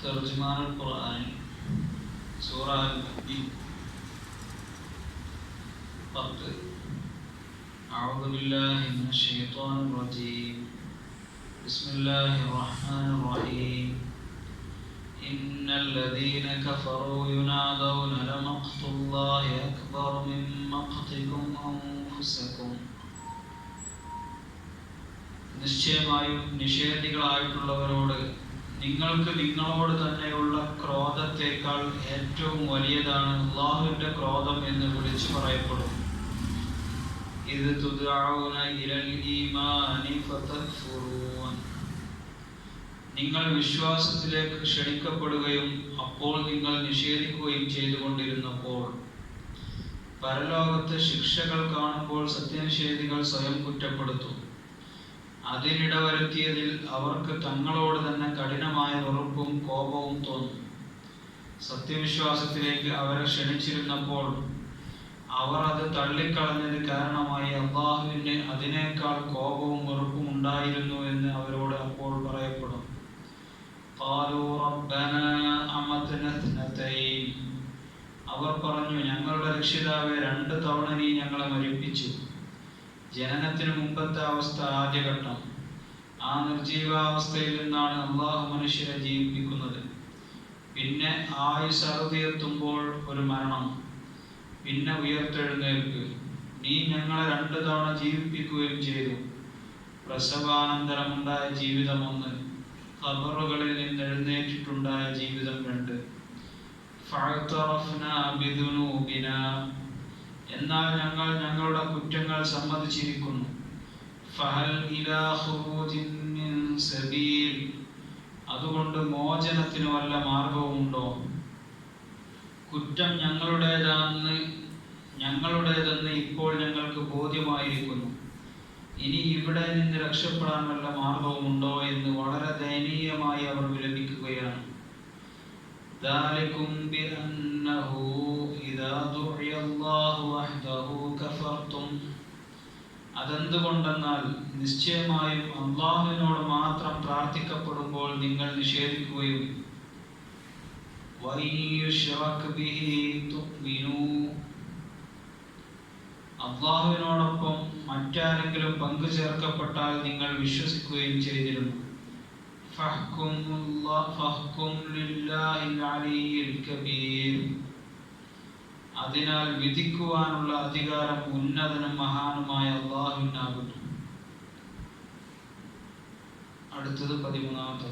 തർജുമാനുൽ ഖുർആൻ സൂറ അൽ-മുഅ്മിൻ 10. അഊദു ബില്ലാഹി മിനശ് ശൈത്വാനിർ റജീം. ബിസ്മില്ലാഹിർ റഹ്മാനിർ റഹീം. ഇന്നല്ലദീന കഫറൂ യുനാദൗന ലമഖ്തുല്ലാഹി അക്ബറു മിൻ മഖ്തികും അൻഫുസകും. നിശ്ചയമായും നിഷേധികളായിട്ടുള്ളവരോട് നിങ്ങൾക്ക് നിങ്ങളോട് തന്നെയുള്ള ക്രോധത്തേക്കാൾ ഏറ്റവും വലിയതാണ് അല്ലാഹുവിന്റെ ക്രോധം എന്ന് വിളിച്ചു പറയപ്പെടും. ഇത് തുദഊന ഇലൽ ഈമാനി ഫതക്ഫുറൂൻ. നിങ്ങൾ വിശ്വാസത്തിലേക്ക് ക്ഷണിക്കപ്പെടുകയും അപ്പോൾ നിങ്ങൾ നിഷേധിക്കുകയും ചെയ്തുകൊണ്ടിരുന്നപ്പോൾ പരലോകത്തെ ശിക്ഷകൾ കാണുമ്പോൾ സത്യനിഷേധികൾ സ്വയം കുറ്റപ്പെടുത്തും. അതിനിടവരുത്തിയതിൽ അവർക്ക് തങ്ങളോട് തന്നെ കഠിനമായ വെറുപ്പും കോപവും തോന്നും. സത്യവിശ്വാസത്തിലേക്ക് അവരെ ക്ഷണിച്ചിരുന്നപ്പോൾ അവർ അത് തള്ളിക്കളഞ്ഞത് കാരണമായി അല്ലാഹുവിന് അതിനേക്കാൾ കോപവും വെറുപ്പും ഉണ്ടായിരുന്നു എന്ന് അവരോട് അപ്പോൾ പറയപ്പെടും. ഖാലൂ റബ്ബനാ അമത്നാ ഇത്നതൈൻ. അവർ പറഞ്ഞു, ഞങ്ങളുടെ രക്ഷിതാവേ, 2 തവണ നീ ഞങ്ങളെ മരിപ്പിച്ചു. ജനനത്തിന് മുമ്പത്തെ അവസ്ഥ ആദ്യഘട്ടം. ആ നിർജീവാവസ്ഥയിൽ നിന്നാണ് അല്ലാഹു മനുഷ്യരെ ജീവിപ്പിക്കുന്നത്. പിന്നെ ആയുസ് അറുതിയെത്തുമ്പോൾ ഒരു മരണം, പിന്നെ ഉയർത്തെഴുന്നേൽപ്പ്. നീ ഞങ്ങളെ 2 തവണ ജീവിപ്പിക്കുകയും ചെയ്തു. പ്രസവാനന്തരമുണ്ടായ ജീവിതം 1, ഖബറുകളിൽ നിന്ന് എഴുന്നേറ്റിട്ടുണ്ടായ ജീവിതം 2. ഫഅതറഫ്നാ ബിദുനൂബിനാ. എന്നാൽ ഞങ്ങൾ ഞങ്ങളുടെ കുറ്റങ്ങൾ സമ്മതിച്ചിരിക്കുന്നു. ഫഹൽ ഇലാ ഖുറൂജിൻ മിൻ സബീൽ. അതുകൊണ്ട് മോചനത്തിന് വല്ല മാർഗവുമുണ്ടോ? കുറ്റം ഞങ്ങളുടേതെന്ന് ഇപ്പോൾ ഞങ്ങൾക്ക് ബോധ്യമായിരിക്കുന്നു. ഇനി ഇവിടെ നിന്ന് രക്ഷപ്പെടാൻ വല്ല മാർഗവുമുണ്ടോ എന്ന് വളരെ ദയനീയമായി അവർ വിലപിക്കുകയാണ്. ذلكم بأنه إذا دعي الله وحده كفرتم. അതെന്തുകൊണ്ടെന്നാൽ നിശ്ചയമായും അല്ലാഹുവിനോട് മാത്രം പ്രാർത്ഥിക്കപ്പെടുമ്പോൾ നിങ്ങൾ നിഷേധിക്കുകയും അല്ലാഹുവിനോടൊപ്പം മറ്റാരെങ്കിലും പങ്കു ചേർക്കപ്പെട്ടാൽ നിങ്ങൾ വിശ്വസിക്കുകയും ചെയ്തിരുന്നു. അതിനാൽ വിധിക്കുവാനുള്ള അധികാരം ഉന്നതനും മഹാനുമായ അല്ലാഹുവിനാകുന്നു. അടുത്തത് 13-ാമത്തെ.